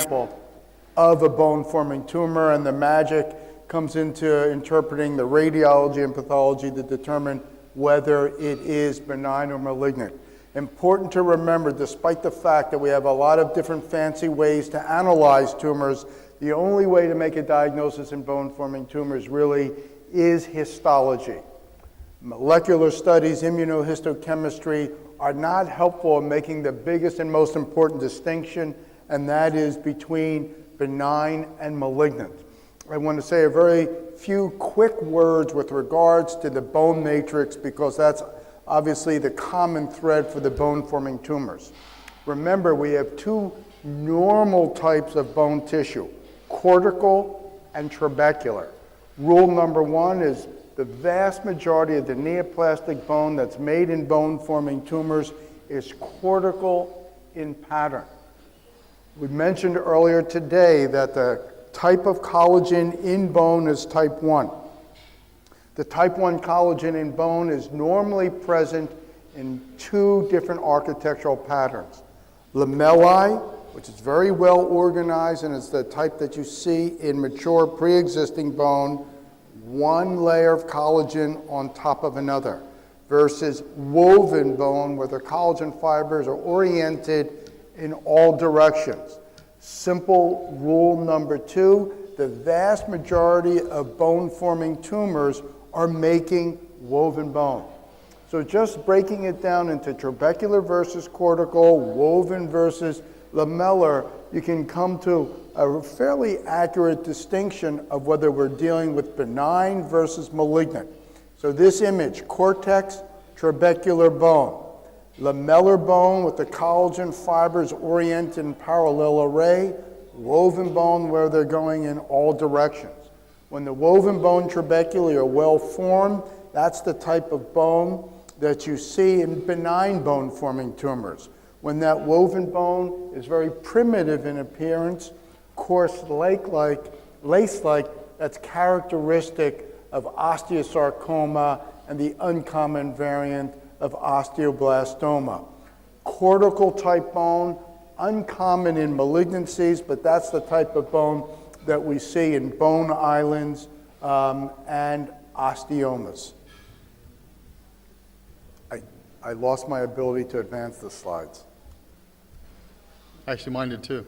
example of a bone-forming tumor, and the magic comes into interpreting the radiology and pathology to determine whether it is benign or malignant. Important to remember, despite the fact that we have a lot of different fancy ways to analyze tumors, the only way to make a diagnosis in bone-forming tumors really is histology. Molecular studies, immunohistochemistry are not helpful in making the biggest and most important distinction, and that is between benign and malignant. I want to say a very few quick words with regards to the bone matrix, because that's obviously the common thread for the bone-forming tumors. Remember, we have two normal types of bone tissue, cortical and trabecular. Rule number one is the vast majority of the neoplastic bone that's made in bone-forming tumors is cortical in pattern. We mentioned earlier today that the type of collagen in bone is type 1. The type 1 collagen in bone is normally present in two different architectural patterns. Lamellae, which is very well organized and is the type that you see in mature pre-existing bone, one layer of collagen on top of another, versus woven bone where the collagen fibers are oriented in all directions. Simple rule number two, the vast majority of bone-forming tumors are making woven bone. So just breaking it down into trabecular versus cortical, woven versus lamellar, you can come to a fairly accurate distinction of whether we're dealing with benign versus malignant. So this image, cortex, trabecular bone. Lamellar bone with the collagen fibers oriented in parallel array, woven bone where they're going in all directions. When the woven bone trabeculae are well formed, that's the type of bone that you see in benign bone-forming tumors. When that woven bone is very primitive in appearance, coarse lace-like, that's characteristic of osteosarcoma and the uncommon variant of osteoblastoma. Cortical type bone, uncommon in malignancies, but that's the type of bone that we see in bone islands and osteomas. I lost my ability to advance the slides. Actually, mine did too.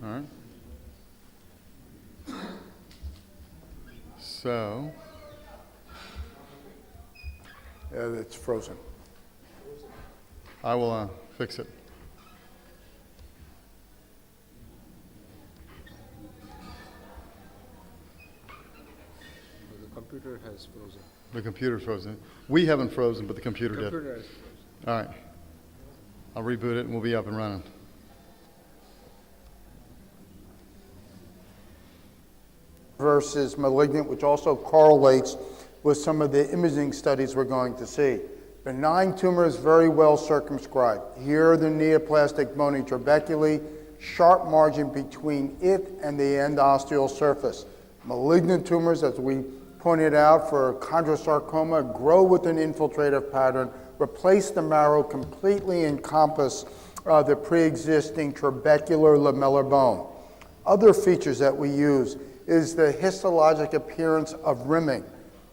All right. So. It's frozen. I will fix it. The computer has frozen. The computer's frozen. We haven't frozen, but the computer did. Has frozen. All right. I'll reboot it and we'll be up and running. Versus malignant, which also correlates with some of the imaging studies we're going to see. Benign tumor is very well circumscribed. Here are the neoplastic bony trabeculae, sharp margin between it and the endosteal surface. Malignant tumors, as we pointed out for chondrosarcoma, grow with an infiltrative pattern, replace the marrow, completely encompass the pre-existing trabecular lamellar bone. Other features that we use is the histologic appearance of rimming,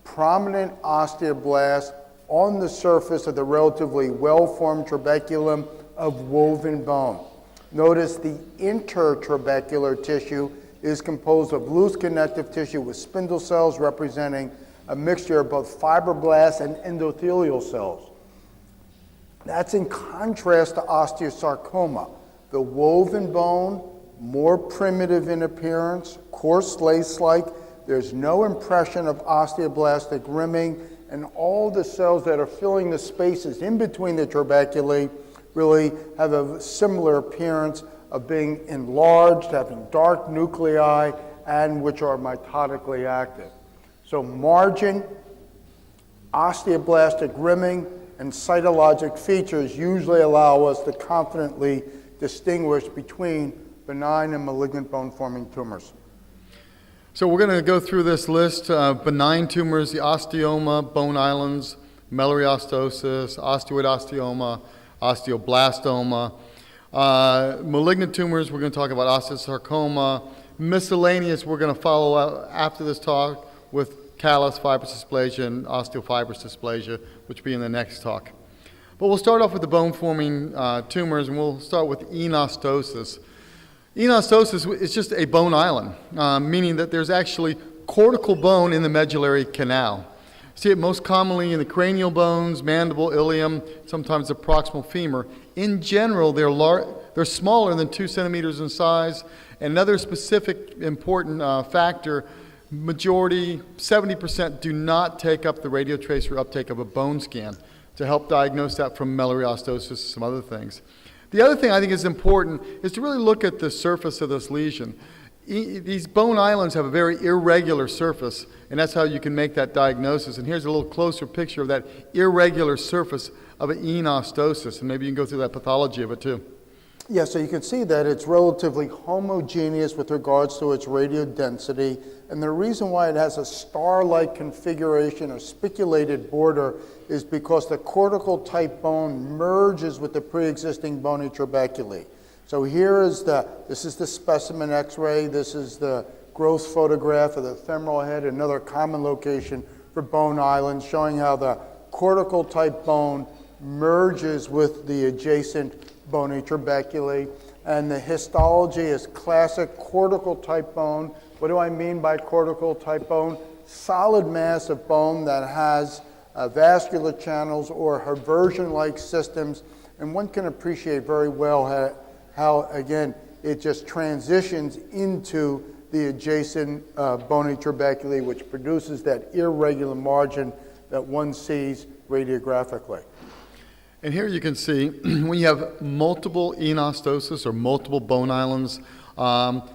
prominent osteoblast on the surface of the relatively well-formed trabeculum of woven bone. Notice the intertrabecular tissue is composed of loose connective tissue with spindle cells representing a mixture of both fibroblasts and endothelial cells. That's in contrast to osteosarcoma. The woven bone, more primitive in appearance, coarse lace-like, there's no impression of osteoblastic rimming, and all the cells that are filling the spaces in between the trabeculae really have a similar appearance of being enlarged, having dark nuclei, and which are mitotically active. So margin, osteoblastic rimming, and cytologic features usually allow us to confidently distinguish between benign and malignant bone-forming tumors. So we're going to go through this list. Benign tumors, the osteoma, bone islands, medullary osteosis, osteoid osteoma, osteoblastoma. Malignant tumors, we're going to talk about osteosarcoma. Miscellaneous, we're going to follow up after this talk with callus fibrous dysplasia and osteofibrous dysplasia, which will be in the next talk. But we'll start off with the bone-forming tumors, and we'll start with enostosis. Enostosis is just a bone island, meaning that there's actually cortical bone in the medullary canal. See it most commonly in the cranial bones, mandible, ilium, sometimes the proximal femur. In general, they're smaller than 2 centimeters in size. And another specific important factor, majority, 70%, do not take up the radiotracer uptake of a bone scan to help diagnose that from medullary-ostosis and some other things. The other thing I think is important is to really look at the surface of this lesion. These bone islands have a very irregular surface, and that's how you can make that diagnosis. And here's a little closer picture of that irregular surface of an enostosis, and maybe you can go through that pathology of it too. Yeah, so you can see that it's relatively homogeneous with regards to its radiodensity, and the reason why it has a star-like configuration, a spiculated border, is because the cortical-type bone merges with the pre-existing bony trabeculae. So this is the specimen X-ray, this is the gross photograph of the femoral head, another common location for bone islands, showing how the cortical-type bone merges with the adjacent bony trabeculae, and the histology is classic cortical type bone. What do I mean by cortical type bone? Solid mass of bone that has vascular channels or Haversian-like systems, and one can appreciate very well how again, it just transitions into the adjacent bony trabeculae, which produces that irregular margin that one sees radiographically. And here you can see when you have multiple enostosis or multiple bone islands,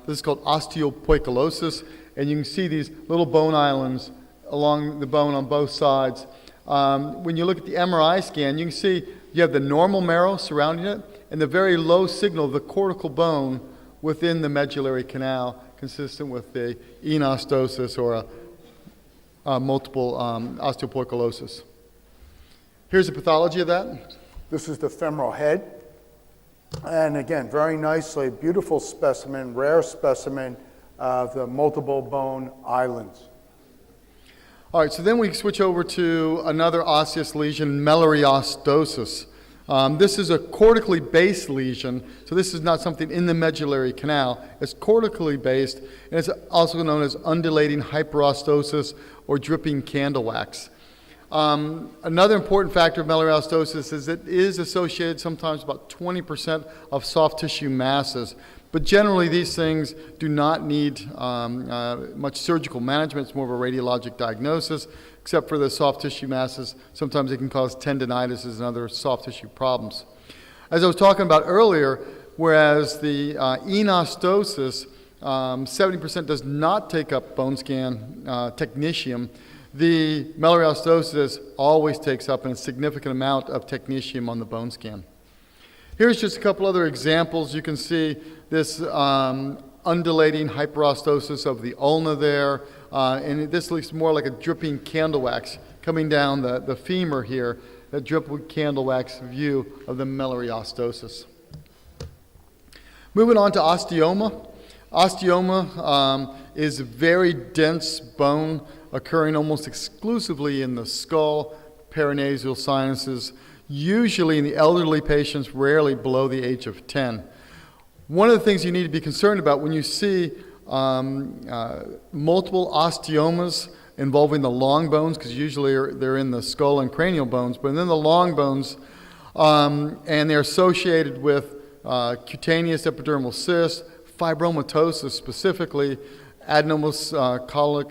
this is called osteopoikilosis, and you can see these little bone islands along the bone on both sides. When you look at the MRI scan, you can see you have the normal marrow surrounding it and the very low signal of the cortical bone within the medullary canal, consistent with the enostosis or a multiple osteopoikilosis. Here's the pathology of that. This is the femoral head. And again, very nicely, beautiful specimen, rare specimen of the multiple bone islands. All right, so then we switch over to another osseous lesion, medullary-ostosis. This is a cortically based lesion, so this is not something in the medullary canal. It's cortically based, and it's also known as undulating hyperostosis or dripping candle wax. Another important factor of medullary-ostosis is it is associated sometimes about 20% of soft tissue masses, but generally these things do not need much surgical management. It's more of a radiologic diagnosis, except for the soft tissue masses. Sometimes it can cause tendinitis and other soft tissue problems. As I was talking about earlier, whereas the enostosis, 70% does not take up bone scan technetium, the medullary-ostosis always takes up a significant amount of technetium on the bone scan. Here's just a couple other examples. You can see this undulating hyperostosis of the ulna there, and this looks more like a dripping candle wax coming down the femur here, that dripping candle wax view of the medullary-ostosis. Moving on to osteoma. Osteoma is very dense bone occurring almost exclusively in the skull, paranasal sinuses, usually in the elderly patients, rarely below the age of 10. One of the things you need to be concerned about when you see multiple osteomas involving the long bones, because usually they're in the skull and cranial bones, but then the long bones, and they're associated with cutaneous epidermal cysts, fibromatosis specifically, adenomous colonic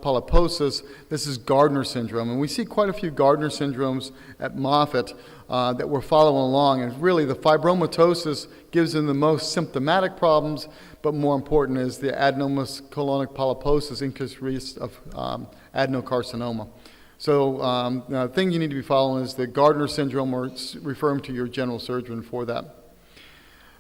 polyposis. This is Gardner syndrome, and we see quite a few Gardner syndromes at Moffitt that we're following along, and really the fibromatosis gives them the most symptomatic problems, but more important is the adenomous colonic polyposis, increased risk of adenocarcinoma. So the thing you need to be following is the Gardner syndrome, or referring to your general surgeon for that.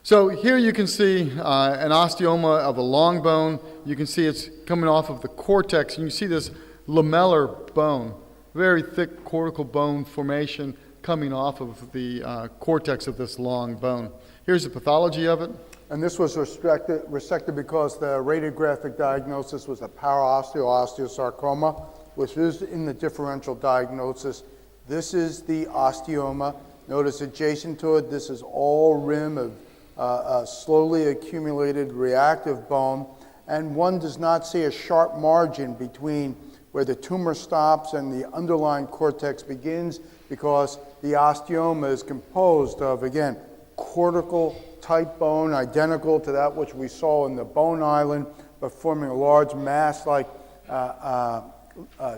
So here you can see an osteoma of a long bone. You can see it's coming off of the cortex, and you see this lamellar bone, very thick cortical bone formation coming off of the cortex of this long bone. Here's the pathology of it. And this was resected because the radiographic diagnosis was a paraosteosarcoma, which is in the differential diagnosis. This is the osteoma. Notice adjacent to it, this is all rim of slowly accumulated reactive bone, and one does not see a sharp margin between where the tumor stops and the underlying cortex begins, because the osteoma is composed of, again, cortical type bone, identical to that which we saw in the bone island, but forming a large mass-like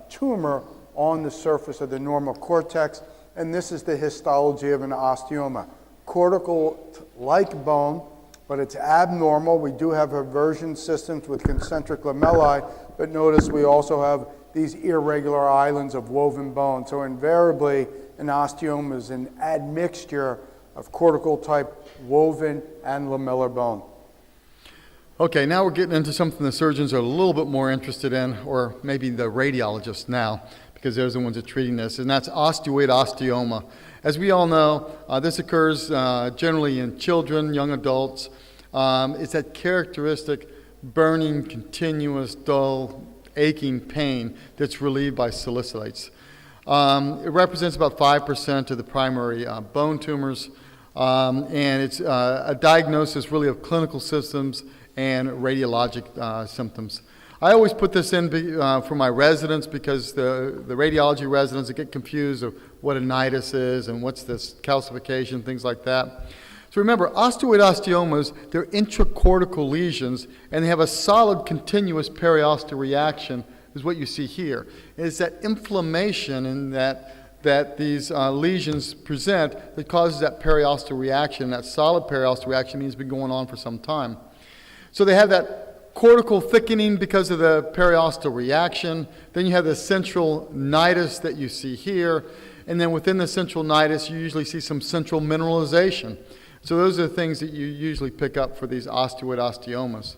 tumor on the surface of the normal cortex. And this is the histology of an osteoma. Cortical-like bone, but it's abnormal. We do have eversion systems with concentric lamellae, but notice we also have these irregular islands of woven bone. So invariably, an osteoma is an admixture of cortical-type woven and lamellar bone. Okay, now we're getting into something the surgeons are a little bit more interested in, or maybe the radiologists now, because they're the ones that are treating this, and that's osteoid osteoma. As we all know, this occurs generally in children, young adults. It's that characteristic burning, continuous, dull, aching pain that's relieved by salicylates. It represents about 5% of the primary bone tumors, and it's a diagnosis really of clinical symptoms and radiologic symptoms. I always put this in for my residents, because the radiology residents get confused of what a nidus is and what's this calcification, things like that. So remember, osteoid osteomas, they're intracortical lesions, and they have a solid continuous periosteal reaction, is what you see here. It's that inflammation in that these lesions present that causes that periosteal reaction. That solid periosteal reaction means it's been going on for some time. So they have that cortical thickening because of the periosteal reaction. Then you have the central nidus that you see here. And then within the central nidus, you usually see some central mineralization. So those are the things that you usually pick up for these osteoid osteomas.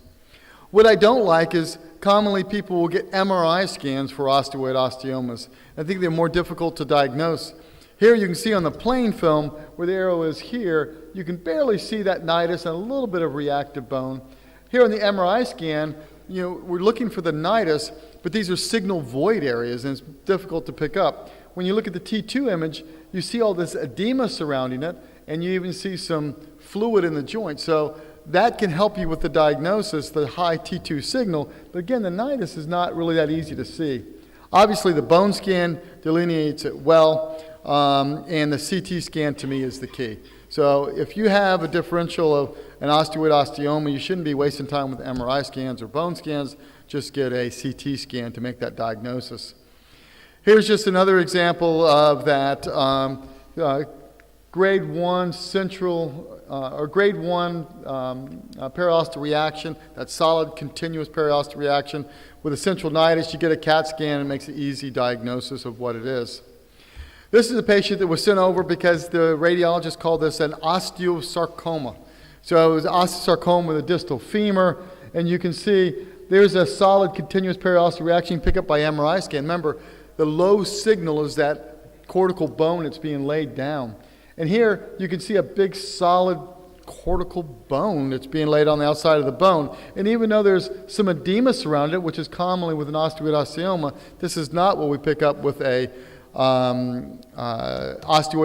What I don't like is commonly people will get MRI scans for osteoid osteomas. I think they're more difficult to diagnose. Here you can see on the plain film where the arrow is here, you can barely see that nidus and a little bit of reactive bone. Here on the MRI scan, we're looking for the nidus, but these are signal void areas, and it's difficult to pick up. When you look at the T2 image, you see all this edema surrounding it, and you even see some fluid in the joint. So that can help you with the diagnosis, the high T2 signal, but again, the nidus is not really that easy to see. Obviously, the bone scan delineates it well, and the CT scan to me is the key. So if you have a differential of an osteoid osteoma, you shouldn't be wasting time with MRI scans or bone scans. Just get a CT scan to make that diagnosis. Here's just another example of that grade 1 central or grade 1 periosteal reaction, that solid continuous periosteal reaction. With a central nidus, you get a CAT scan and it makes an easy diagnosis of what it is. This is a patient that was sent over because the radiologist called this an osteosarcoma. So it was osteosarcoma with a distal femur, and you can see there's a solid continuous periosteal reaction picked up by MRI scan. Remember, the low signal is that cortical bone that's being laid down. And here you can see a big solid cortical bone that's being laid on the outside of the bone. And even though there's some edema surrounding it, which is commonly with an osteoid osteoma, this is not what we pick up with a osteoid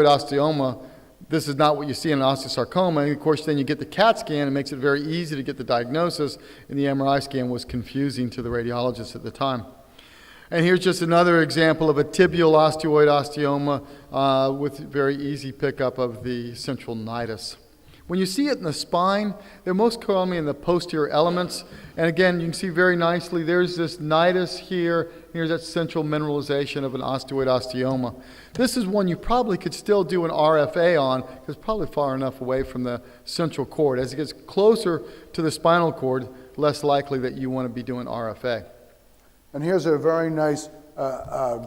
osteoma. This is not what you see in an osteosarcoma. And of course, then you get the CAT scan. It makes it very easy to get the diagnosis, and the MRI scan was confusing to the radiologist at the time. And here's just another example of a tibial osteoid osteoma with very easy pickup of the central nidus. When you see it in the spine, they're most commonly in the posterior elements. And again, you can see very nicely, there's this nidus here. Here's that central mineralization of an osteoid osteoma. This is one you probably could still do an RFA on, because it's probably far enough away from the central cord. As it gets closer to the spinal cord, less likely that you want to be doing RFA. And here's a very nice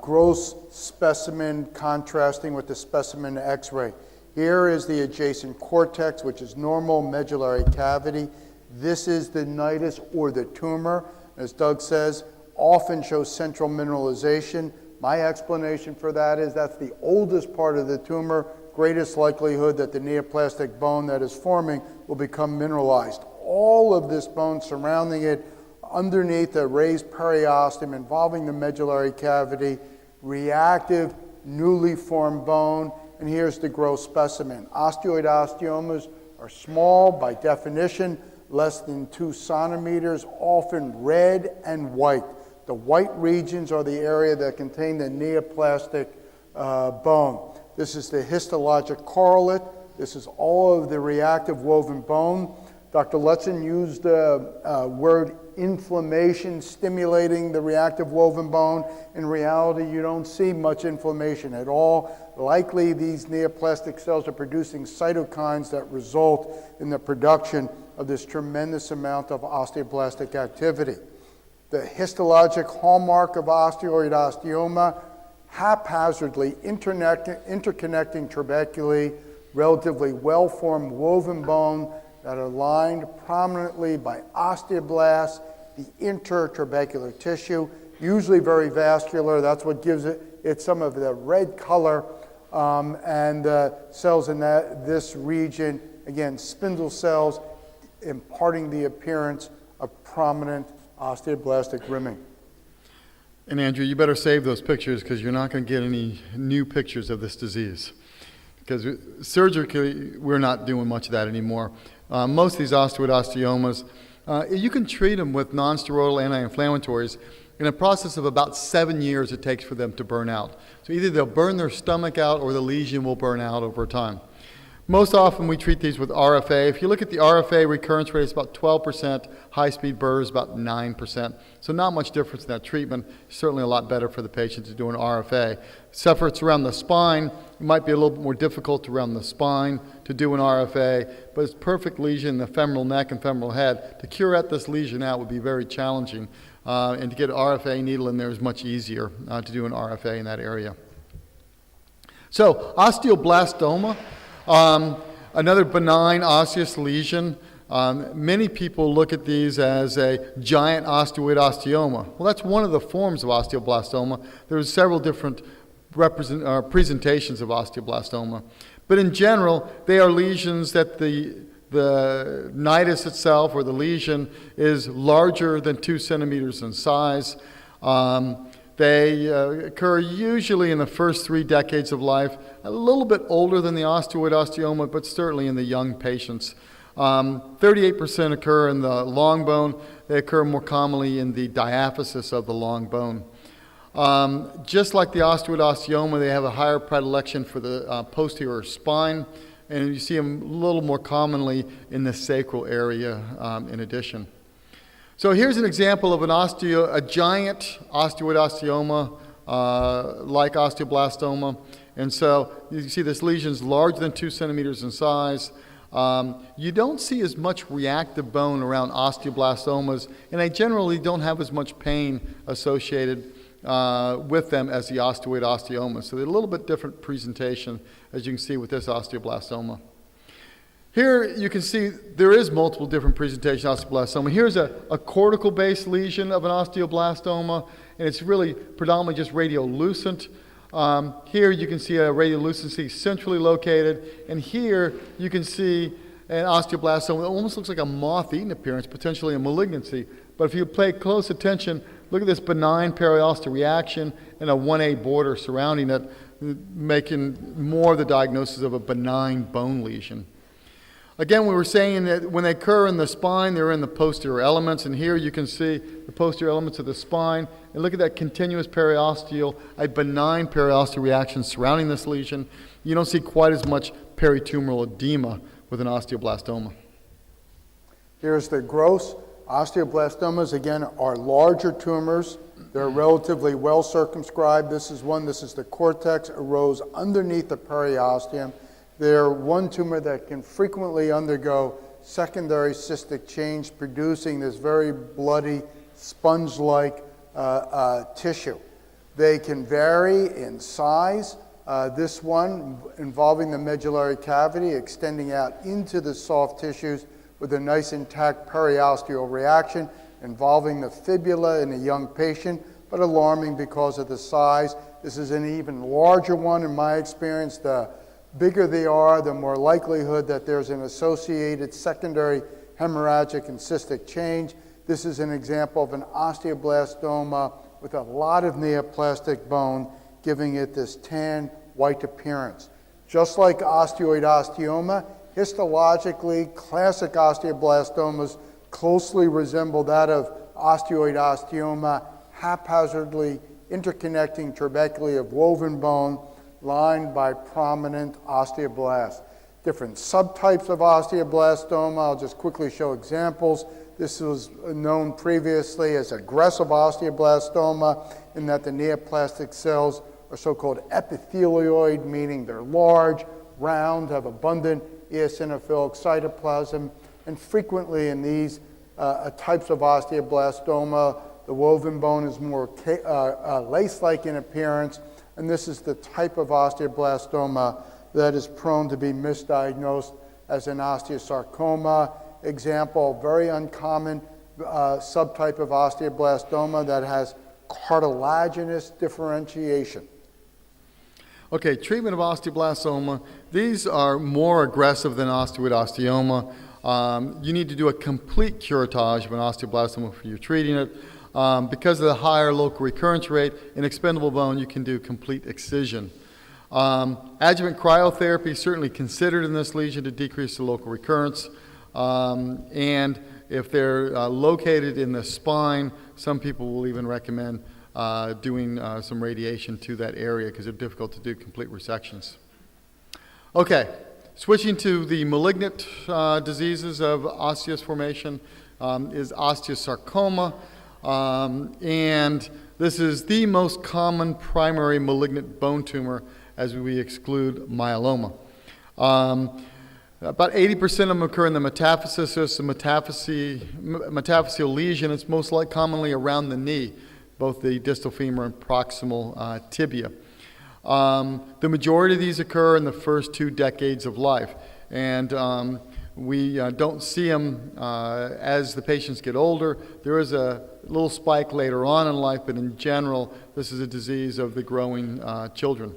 gross specimen contrasting with the specimen X-ray. Here is the adjacent cortex, which is normal medullary cavity. This is the nidus or the tumor. As Doug says, often shows central mineralization, My explanation for that is that's the oldest part of the tumor, greatest likelihood that the neoplastic bone that is forming will become mineralized. All of this bone surrounding it, underneath the raised periosteum involving the medullary cavity, reactive, newly formed bone, and here's the gross specimen. Osteoid osteomas are small by definition, less than 2 centimeters, often red and white. The white regions are the area that contain the neoplastic bone. This is the histologic correlate. This is all of the reactive woven bone. Dr. Lutzen used the word inflammation stimulating the reactive woven bone. In reality, you don't see much inflammation at all. Likely, these neoplastic cells are producing cytokines that result in the production of this tremendous amount of osteoblastic activity. The histologic hallmark of osteoid osteoma, haphazardly interconnecting trabeculae, relatively well-formed woven bone that are lined prominently by osteoblasts, the intertrabecular tissue, usually very vascular. That's what gives it some of the red color, and cells in this region, again, spindle cells, imparting the appearance of prominent osteoblastic rimming. And Andrew, you better save those pictures because you're not going to get any new pictures of this disease. Because surgically, we're not doing much of that anymore. Most of these osteoid osteomas, you can treat them with non-steroidal anti-inflammatories. In a process of about 7 years it takes for them to burn out. So either they'll burn their stomach out or the lesion will burn out over time. Most often we treat these with RFA. If you look at the RFA recurrence rate, it's about 12%. High-speed burr is about 9%. So not much difference in that treatment. Certainly a lot better for the patient to do an RFA. Except for it's around the spine. It might be a little bit more difficult around the spine to do an RFA, but it's perfect lesion in the femoral neck and femoral head. To curette this lesion out would be very challenging. And to get an RFA needle in there is much easier to do an RFA in that area. So osteoblastoma, another benign osseous lesion. Many people look at these as a giant osteoid osteoma. Well, that's one of the forms of osteoblastoma. There's several different presentations of osteoblastoma. But in general, they are lesions that the nidus itself, or the lesion, is larger than 2 centimeters in size. They occur usually in the first 3 decades of life, a little bit older than the osteoid osteoma, but certainly in the young patients. 38% occur in the long bone. They occur more commonly in the diaphysis of the long bone. Just like the osteoid osteoma, they have a higher predilection for the posterior spine, and you see them a little more commonly in the sacral area in addition. So here's an example of a giant osteoid osteoma like osteoblastoma. And so you see this lesion's larger than 2 centimeters in size. You don't see as much reactive bone around osteoblastomas, and they generally don't have as much pain associated with them as the osteoid osteoma. So they're a little bit different presentation, as you can see with this osteoblastoma. Here you can see there is multiple different presentations of osteoblastoma. Here's a cortical-based lesion of an osteoblastoma, and it's really predominantly just radiolucent. Here you can see a radiolucency centrally located, and here you can see an osteoblastoma that almost looks like a moth-eaten appearance, potentially a malignancy. But if you pay close attention, look at this benign periosteal reaction and a 1A border surrounding it, making more of the diagnosis of a benign bone lesion. Again, we were saying that when they occur in the spine, they're in the posterior elements, and here you can see the posterior elements of the spine. And look at that continuous periosteal, a benign periosteal reaction surrounding this lesion. You don't see quite as much peritumoral edema with an osteoblastoma. Here's the gross. Osteoblastomas, again, are larger tumors. They're relatively well circumscribed. This is the cortex, arose underneath the periosteum. They're one tumor that can frequently undergo secondary cystic change, producing this very bloody, sponge-like tissue. They can vary in size. This one involving the medullary cavity, extending out into the soft tissues with a nice intact periosteal reaction involving the fibula in a young patient. but alarming because of the size. This is an even larger one in my experience. The bigger they are, the more likelihood that there's an associated secondary hemorrhagic and cystic change. This is an example of an osteoblastoma with a lot of neoplastic bone, giving it this tan white appearance. Just like osteoid osteoma, histologically, classic osteoblastomas closely resemble that of osteoid osteoma, haphazardly interconnecting trabeculae of woven bone lined by prominent osteoblasts. Different subtypes of osteoblastoma, I'll just quickly show examples. This was known previously as aggressive osteoblastoma in that the neoplastic cells are so-called epithelioid, meaning they're large, round, have abundant eosinophilic cytoplasm, and frequently in these types of osteoblastoma, the woven bone is more lace-like in appearance, and this is the type of osteoblastoma that is prone to be misdiagnosed as an osteosarcoma. Example, very uncommon subtype of osteoblastoma that has cartilaginous differentiation. Okay, treatment of osteoblastoma. These are more aggressive than osteoid osteoma. You need to do a complete curettage of an osteoblastoma if you're treating it. Because of the higher local recurrence rate, in expendable bone, you can do complete excision. Adjuvant cryotherapy is certainly considered in this lesion to decrease the local recurrence. And if they're located in the spine, some people will even recommend doing some radiation to that area because they're difficult to do complete resections. Okay, switching to the malignant diseases of osseous formation is osteosarcoma. And this is the most common primary malignant bone tumor as we exclude myeloma. About 80% of them occur in the metaphysis. So it's a metaphyseal lesion. It's most commonly around the knee, both the distal femur and proximal tibia. The majority of these occur in the first 2 decades of life. And we don't see them as the patients get older. There is a little spike later on in life, but in general, this is a disease of the growing children.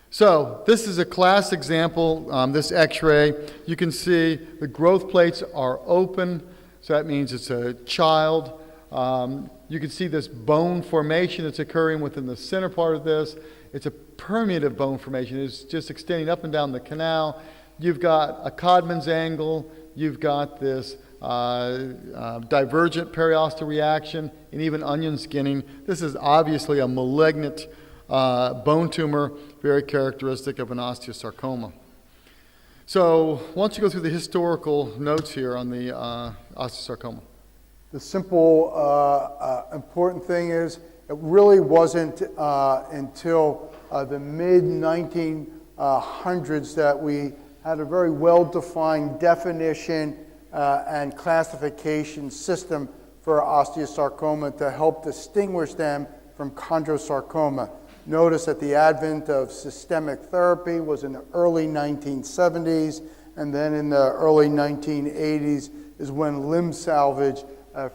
So this is a class example, this x-ray. You can see the growth plates are open, so that means it's a child. You can see this bone formation that's occurring within the center part of this. It's a permeative bone formation. It's just extending up and down the canal. You've got a Codman's angle. You've got this divergent periosteal reaction and even onion skinning. This is obviously a malignant bone tumor, very characteristic of an osteosarcoma. So why don't you go through the historical notes here on the osteosarcoma? The simple important thing is it really wasn't until the mid-1900s that we had a very well-defined definition and classification system for osteosarcoma to help distinguish them from chondrosarcoma. Notice that the advent of systemic therapy was in the early 1970s, and then in the early 1980s is when limb salvage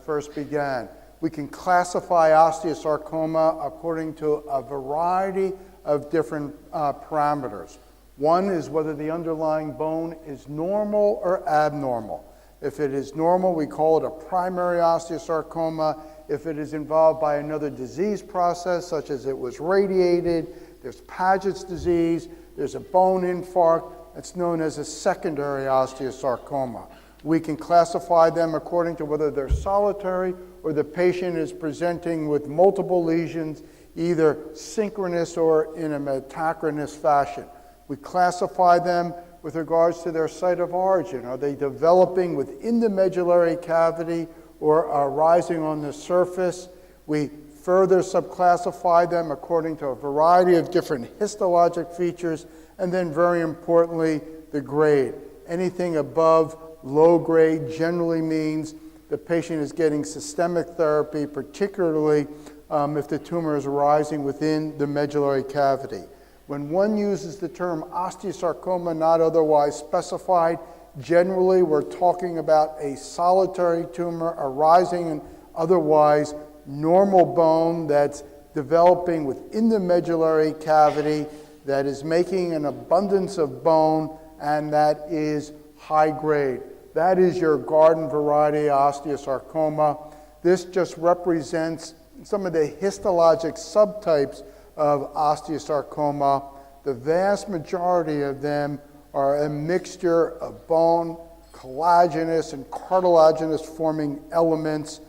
first began. We can classify osteosarcoma according to a variety of different parameters. One is whether the underlying bone is normal or abnormal. If it is normal, we call it a primary osteosarcoma. If it is involved by another disease process, such as it was radiated, there's Paget's disease, there's a bone infarct, it's known as a secondary osteosarcoma. We can classify them according to whether they're solitary or the patient is presenting with multiple lesions, either synchronous or in a metachronous fashion. We classify them with regards to their site of origin. Are they developing within the medullary cavity or arising on the surface? We further subclassify them according to a variety of different histologic features, and then very importantly, the grade. Anything above low grade generally means the patient is getting systemic therapy, particularly if the tumor is arising within the medullary cavity. When one uses the term osteosarcoma not otherwise specified, generally we're talking about a solitary tumor arising in otherwise normal bone that's developing within the medullary cavity, that is making an abundance of bone, and that is high grade. That is your garden variety osteosarcoma. This just represents some of the histologic subtypes of osteosarcoma. The vast majority of them are a mixture of bone, collagenous and cartilaginous forming elements.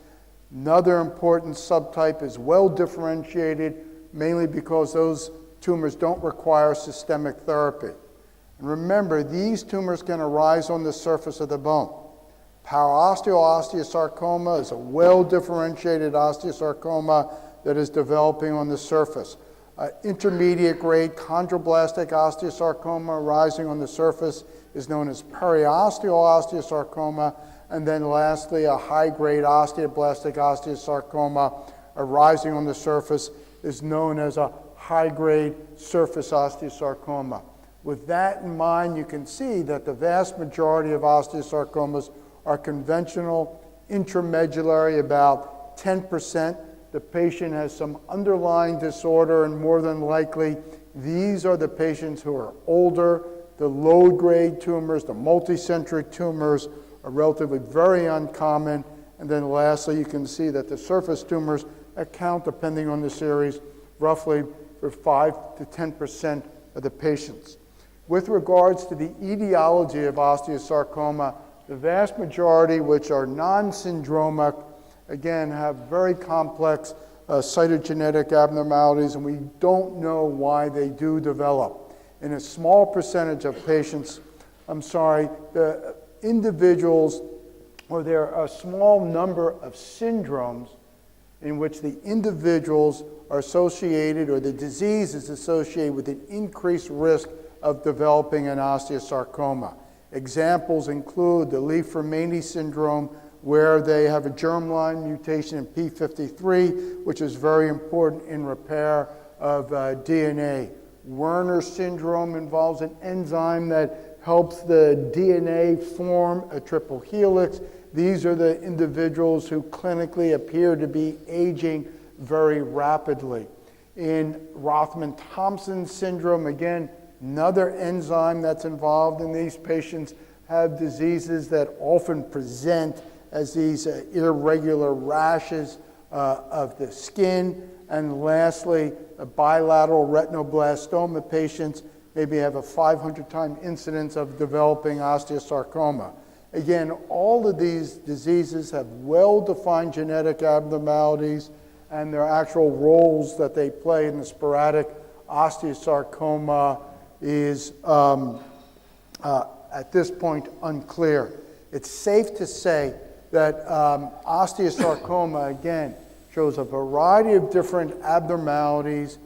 Another important subtype is well differentiated, mainly because those tumors don't require systemic therapy. And remember, these tumors can arise on the surface of the bone. Paraosteosarcoma is a well differentiated osteosarcoma that is developing on the surface. Intermediate grade chondroblastic osteosarcoma arising on the surface is known as periosteosteosarcoma, and then lastly, a high-grade osteoblastic osteosarcoma arising on the surface is known as a high-grade surface osteosarcoma. With that in mind, you can see that the vast majority of osteosarcomas are conventional, intramedullary, about 10%. The patient has some underlying disorder, and more than likely, these are the patients who are older. The low-grade tumors, the multicentric tumors, are relatively very uncommon. And then lastly, you can see that the surface tumors account, depending on the series, roughly for 5 to 10% of the patients. With regards to the etiology of osteosarcoma, the vast majority, which are non-syndromic, again, have very complex cytogenetic abnormalities, and we don't know why they do develop. In a small percentage of patients, the individuals, or there are a small number of syndromes in which the individuals are associated, or the disease is associated with an increased risk of developing an osteosarcoma. Examples include the Li-Fraumeni syndrome, where they have a germline mutation in p53, which is very important in repair of DNA. Werner syndrome involves an enzyme that helps the DNA form a triple helix. These are the individuals who clinically appear to be aging very rapidly. In Rothman-Thompson syndrome, again, another enzyme that's involved in these patients have diseases that often present as these irregular rashes of the skin. And lastly, bilateral retinoblastoma patients maybe have a 500-time incidence of developing osteosarcoma. Again, all of these diseases have well-defined genetic abnormalities, and their actual roles that they play in the sporadic osteosarcoma is, at this point, unclear. It's safe to say that osteosarcoma, again, shows a variety of different abnormalities.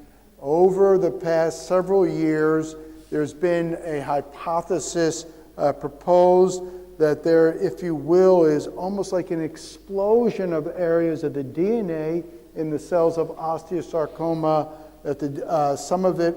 Over the past several years, there's been a hypothesis proposed that there, if you will, is almost like an explosion of areas of the DNA in the cells of osteosarcoma, that some of it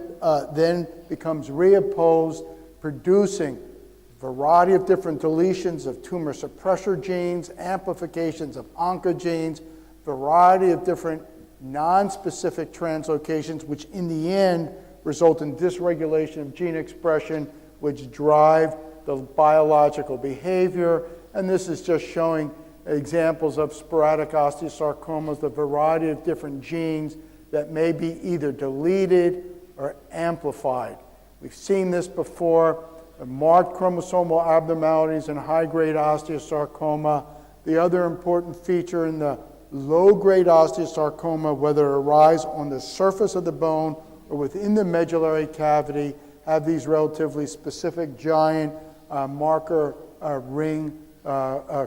then becomes reopposed, producing a variety of different deletions of tumor suppressor genes, amplifications of oncogenes, variety of different non-specific translocations, which in the end result in dysregulation of gene expression, which drive the biological behavior. And this is just showing examples of sporadic osteosarcomas, the variety of different genes that may be either deleted or amplified. We've seen this before, marked chromosomal abnormalities in high-grade osteosarcoma. The other important feature in the low-grade osteosarcoma, whether it arises on the surface of the bone or within the medullary cavity, have these relatively specific giant marker ring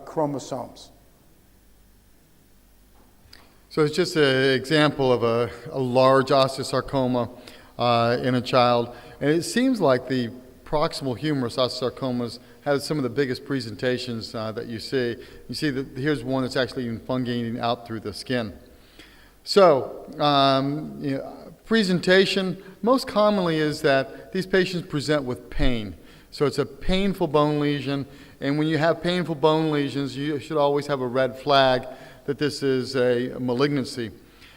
chromosomes. So it's just an example of a large osteosarcoma in a child. And it seems like the proximal humerus osteosarcomas have some of the biggest presentations that you see. You see that here's one that's actually even fungating out through the skin. So, presentation most commonly is that these patients present with pain. So it's a painful bone lesion, and when you have painful bone lesions, you should always have a red flag that this is a malignancy.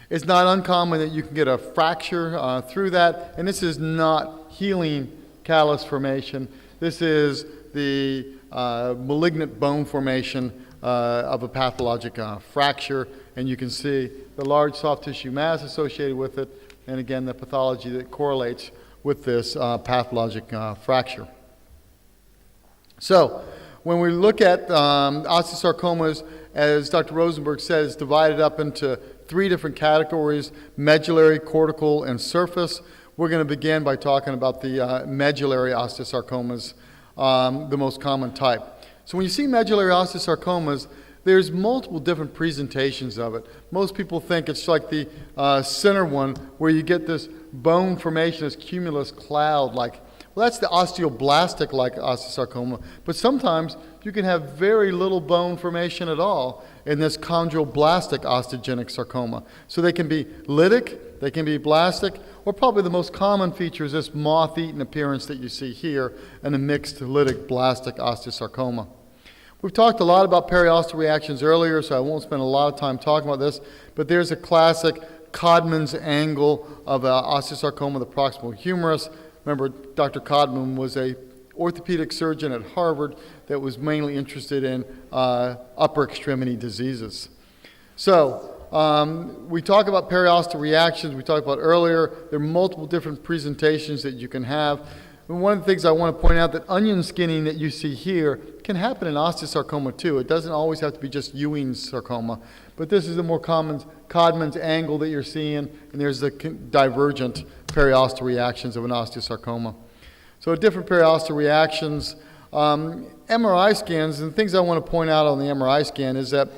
It's not uncommon that you can get a fracture through that, and this is not healing callus formation. This is the malignant bone formation of a pathologic fracture, and you can see the large soft tissue mass associated with it, and again, the pathology that correlates with this pathologic fracture. So, when we look at osteosarcomas, as Dr. Rosenberg said, it's divided up into 3 different categories: medullary, cortical, and surface. We're going to begin by talking about the medullary osteosarcomas, the most common type. So when you see medullary osteosarcomas, there's multiple different presentations of it. Most people think it's like the center one where you get this bone formation, this cumulus cloud-like. Well, that's the osteoblastic-like osteosarcoma, but sometimes you can have very little bone formation at all in this chondroblastic osteogenic sarcoma. So they can be lytic, they can be blastic, or probably the most common feature is this moth-eaten appearance that you see here in a mixed lytic-blastic osteosarcoma. We've talked a lot about periosteal reactions earlier, so I won't spend a lot of time talking about this, but there's a classic Codman's angle of osteosarcoma of the proximal humerus. Remember, Dr. Codman was a orthopedic surgeon at Harvard that was mainly interested in upper extremity diseases. So, we talk about periosteal reactions, we talked about earlier. There are multiple different presentations that you can have. And one of the things I want to point out, that onion skinning that you see here can happen in osteosarcoma too. It doesn't always have to be just Ewing's sarcoma. But this is the more common Codman's angle that you're seeing, and there's the divergent periosteal reactions of an osteosarcoma. So different periosteal reactions. MRI scans, and things I want to point out on the MRI scan is that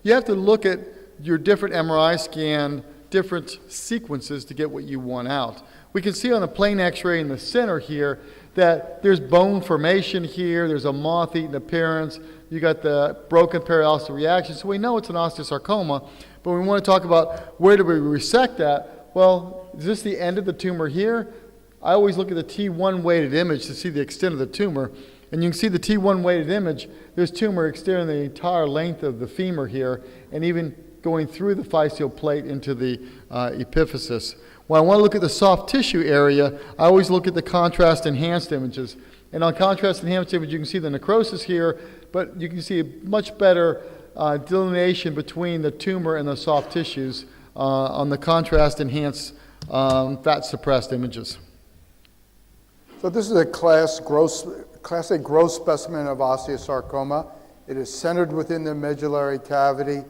you have to look at your different MRI scan, different sequences to get what you want out. We can see on the plain x-ray in the center here that there's bone formation here, there's a moth-eaten appearance, you got the broken periosteal reaction, so we know it's an osteosarcoma, but we want to talk about where do we resect that? Well, is this the end of the tumor here? I always look at the T1 weighted image to see the extent of the tumor, and you can see the T1 weighted image, there's tumor extending the entire length of the femur here, and even going through the physeal plate into the epiphysis. When I want to look at the soft tissue area, I always look at the contrast-enhanced images. And on contrast-enhanced image, you can see the necrosis here, but you can see a much better delineation between the tumor and the soft tissues on the contrast-enhanced fat-suppressed images. So this is a classic gross specimen of osteosarcoma. It is centered within the medullary cavity.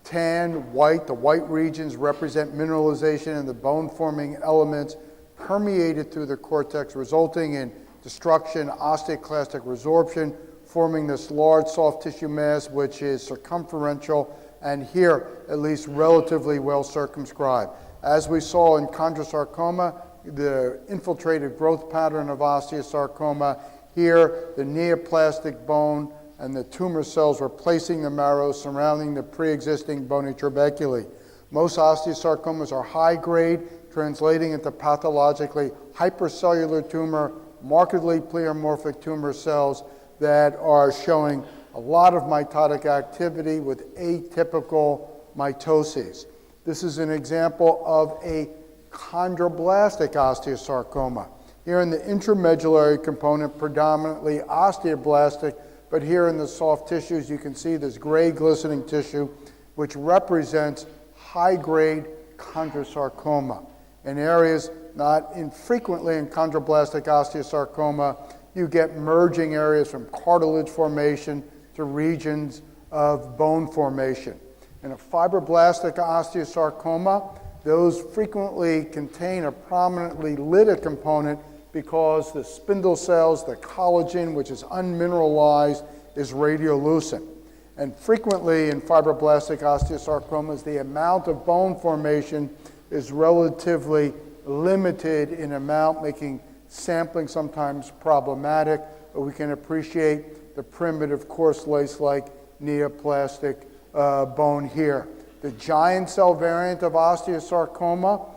Tan, white, the white regions represent mineralization in the bone-forming elements permeated through the cortex, resulting in destruction, osteoclastic resorption, forming this large soft tissue mass, which is circumferential, and here, at least relatively well circumscribed. As we saw in chondrosarcoma, the infiltrative growth pattern of osteosarcoma, here, the neoplastic bone and the tumor cells replacing the marrow surrounding the pre-existing bony trabeculae. Most osteosarcomas are high-grade, translating into pathologically hypercellular tumor, markedly pleomorphic tumor cells that are showing a lot of mitotic activity with atypical mitoses. This is an example of a chondroblastic osteosarcoma. Here in the intramedullary component, predominantly osteoblastic, but here in the soft tissues, you can see this gray glistening tissue, which represents high-grade chondrosarcoma. In areas not infrequently in chondroblastic osteosarcoma, you get merging areas from cartilage formation to regions of bone formation. In a fibroblastic osteosarcoma, those frequently contain a prominently lytic component because the spindle cells, the collagen, which is unmineralized, is radiolucent. And frequently in fibroblastic osteosarcomas, the amount of bone formation is relatively limited in amount, making sampling sometimes problematic, but we can appreciate the primitive coarse lace-like neoplastic bone here. The giant cell variant of osteosarcoma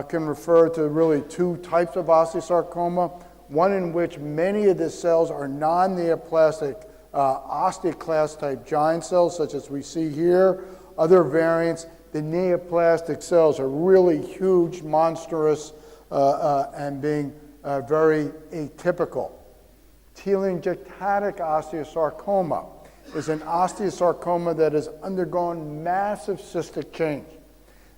can refer to really 2 types of osteosarcoma, one in which many of the cells are non-neoplastic osteoclast type giant cells, such as we see here, Other variants, the neoplastic cells are really huge, monstrous, and being very atypical. Telangiectatic osteosarcoma is an osteosarcoma that has undergone massive cystic change.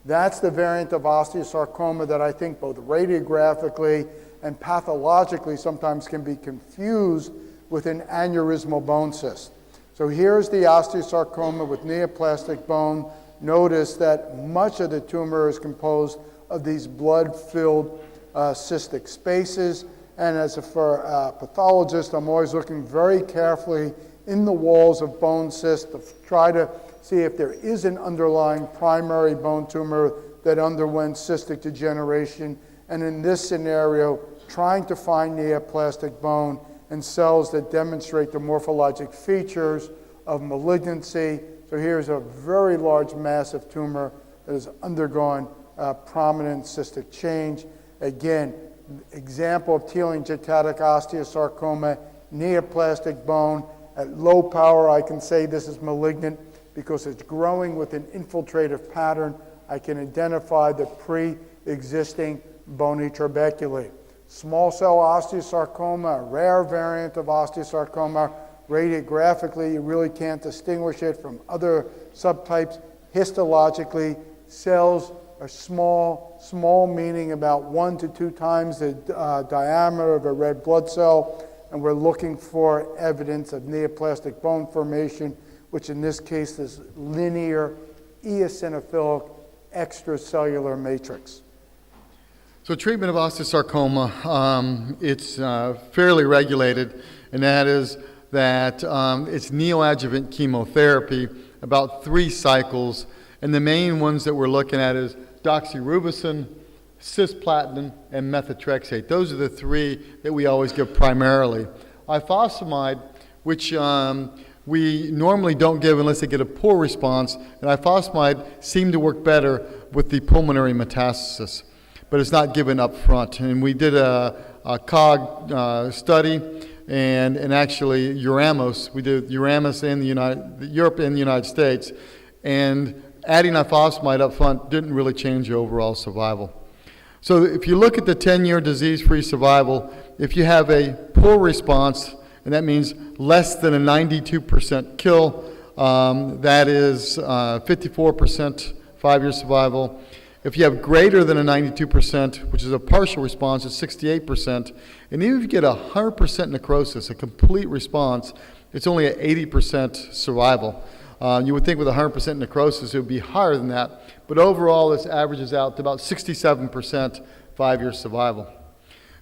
That's the variant of osteosarcoma that I think both radiographically and pathologically sometimes can be confused with an aneurysmal bone cyst. So here's the osteosarcoma with neoplastic bone. Notice that much of the tumor is composed of these blood-filled cystic spaces. And for a pathologist, I'm always looking very carefully in the walls of bone cysts to try to see if there is an underlying primary bone tumor that underwent cystic degeneration. And in this scenario, trying to find neoplastic bone and cells that demonstrate the morphologic features of malignancy. So here's a very large massive tumor that has undergone prominent cystic change. Again, example of telangiectatic osteosarcoma, neoplastic bone. At low power, I can say this is malignant because it's growing with an infiltrative pattern. I can identify the pre-existing bony tuberculate. Small cell osteosarcoma, a rare variant of osteosarcoma. Radiographically, you really can't distinguish it from other subtypes. Histologically, cells are small meaning about 1 to 2 times the diameter of a red blood cell, and we're looking for evidence of neoplastic bone formation, which in this case is linear eosinophilic extracellular matrix. So treatment of osteosarcoma, it's fairly regulated, and that is that it's neoadjuvant chemotherapy, about 3 cycles, and the main ones that we're looking at is doxorubicin, cisplatin, and methotrexate. Those are the 3 that we always give primarily. Ifosfamide, which we normally don't give unless they get a poor response, and ifosfamide seemed to work better with the pulmonary metastasis, but it's not given up front. And we did a COG study, and actually URAMOS, we did URAMOS in Europe and the United States, and adding ifosfamide up front didn't really change your overall survival. So if you look at the 10-year disease-free survival, if you have a poor response, and that means less than a 92% kill, that is 54% 5-year survival. If you have greater than a 92%, which is a partial response, it's 68%. And even if you get 100% necrosis, a complete response, it's only at 80% survival. You would think with 100% necrosis it would be higher than that, but overall this averages out to about 67% 5-year survival.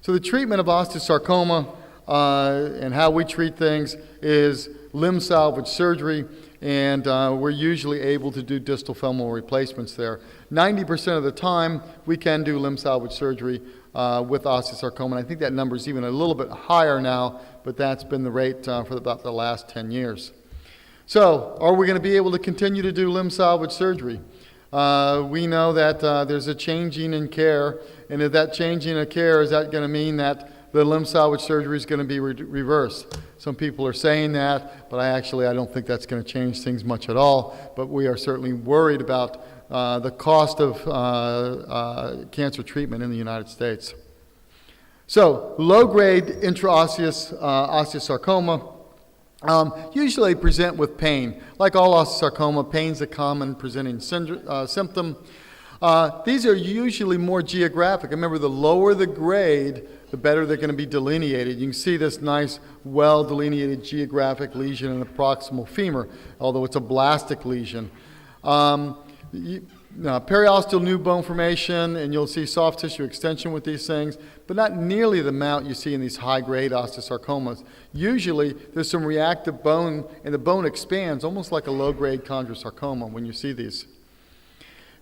So the treatment of osteosarcoma and how we treat things is limb salvage surgery, and we're usually able to do distal femoral replacements there. 90% of the time we can do limb salvage surgery with osteosarcoma, and I think that number is even a little bit higher now, but that's been the rate for about the last 10 years. So, are we going to be able to continue to do limb salvage surgery? We know that there's a changing in care, and if that changing in care, is that going to mean that the limb salvage surgery is going to be reversed? Some people are saying that, but I don't think that's going to change things much at all. But we are certainly worried about the cost of cancer treatment in the United States. So, low-grade intraosseous osteosarcoma usually present with pain. Like all osteosarcoma, pain is a common presenting symptom. These are usually more geographic. Remember, the lower the grade, the better they're going to be delineated. You can see this nice, well-delineated geographic lesion in the proximal femur, although it's a blastic lesion. Periosteal new bone formation, and you'll see soft tissue extension with these things, but not nearly the amount you see in these high-grade osteosarcomas. Usually, there's some reactive bone, and the bone expands almost like a low-grade chondrosarcoma when you see these.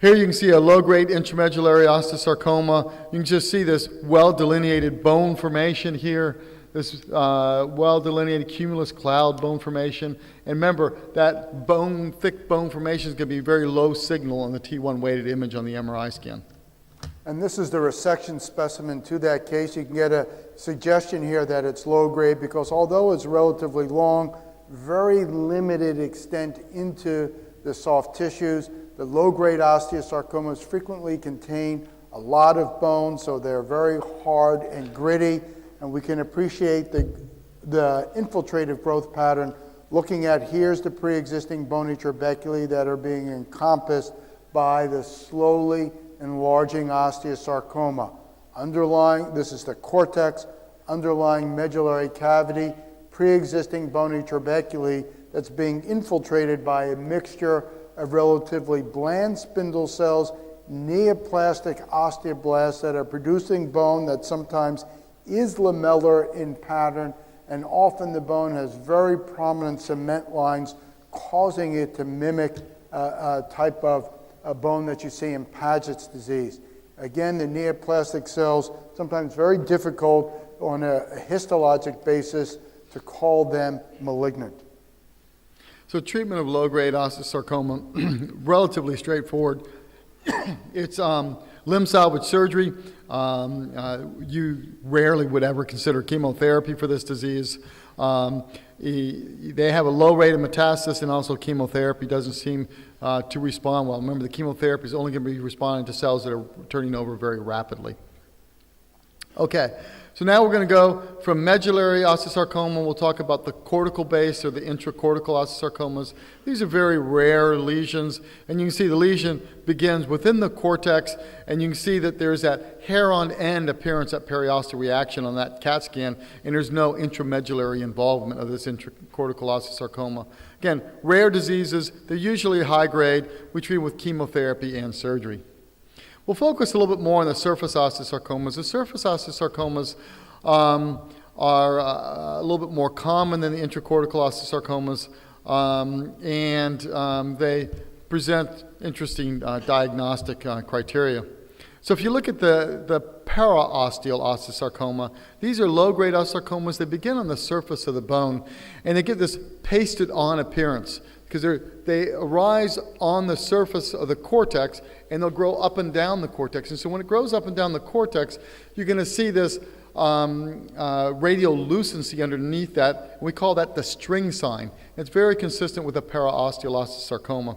Here you can see a low-grade intramedullary osteosarcoma. You can just see this well-delineated bone formation here, this well-delineated cumulus cloud bone formation. And remember, that bone, thick bone formation is going to be very low signal on the T1 weighted image on the MRI scan. And this is the resection specimen to that case. You can get a suggestion here that it's low grade because although it's relatively long, very limited extent into the soft tissues. The low-grade osteosarcomas frequently contain a lot of bone, so they're very hard and gritty, and we can appreciate the infiltrative growth pattern looking at here's the pre-existing bony trabeculae that are being encompassed by the slowly enlarging osteosarcoma. Underlying, this is the cortex, underlying medullary cavity, pre-existing bony trabeculae that's being infiltrated by a mixture of relatively bland spindle cells, neoplastic osteoblasts that are producing bone that sometimes is lamellar in pattern, and often the bone has very prominent cement lines, causing it to mimic a type of a bone that you see in Paget's disease. Again, the neoplastic cells, sometimes very difficult on a histologic basis to call them malignant. So treatment of low-grade osteosarcoma, relatively straightforward. It's limb salvage surgery. You rarely would ever consider chemotherapy for this disease. They have a low rate of metastasis, and also chemotherapy doesn't seem to respond well. Remember, the chemotherapy is only going to be responding to cells that are turning over very rapidly. Okay, so now we're going to go from medullary osteosarcoma. We'll talk about the cortical base or the intracortical osteosarcomas. These are very rare lesions, and you can see the lesion begins within the cortex, and you can see that there's that hair-on-end appearance, that periosteal reaction on that CAT scan, and there's no intramedullary involvement of this intracortical osteosarcoma. Again, rare diseases. They're usually high grade. We treat them with chemotherapy and surgery. We'll focus a little bit more on the surface osteosarcomas. The surface osteosarcomas are a little bit more common than the intracortical osteosarcomas, and they present interesting diagnostic criteria. So if you look at the paraosteal osteosarcoma, these are low-grade osteosarcomas. They begin on the surface of the bone, and they get this pasted-on appearance, because they arise on the surface of the cortex, and they'll grow up and down the cortex. And so when it grows up and down the cortex, you're going to see this radiolucency underneath that. We call that the string sign. It's very consistent with a paraosteal osteosarcoma.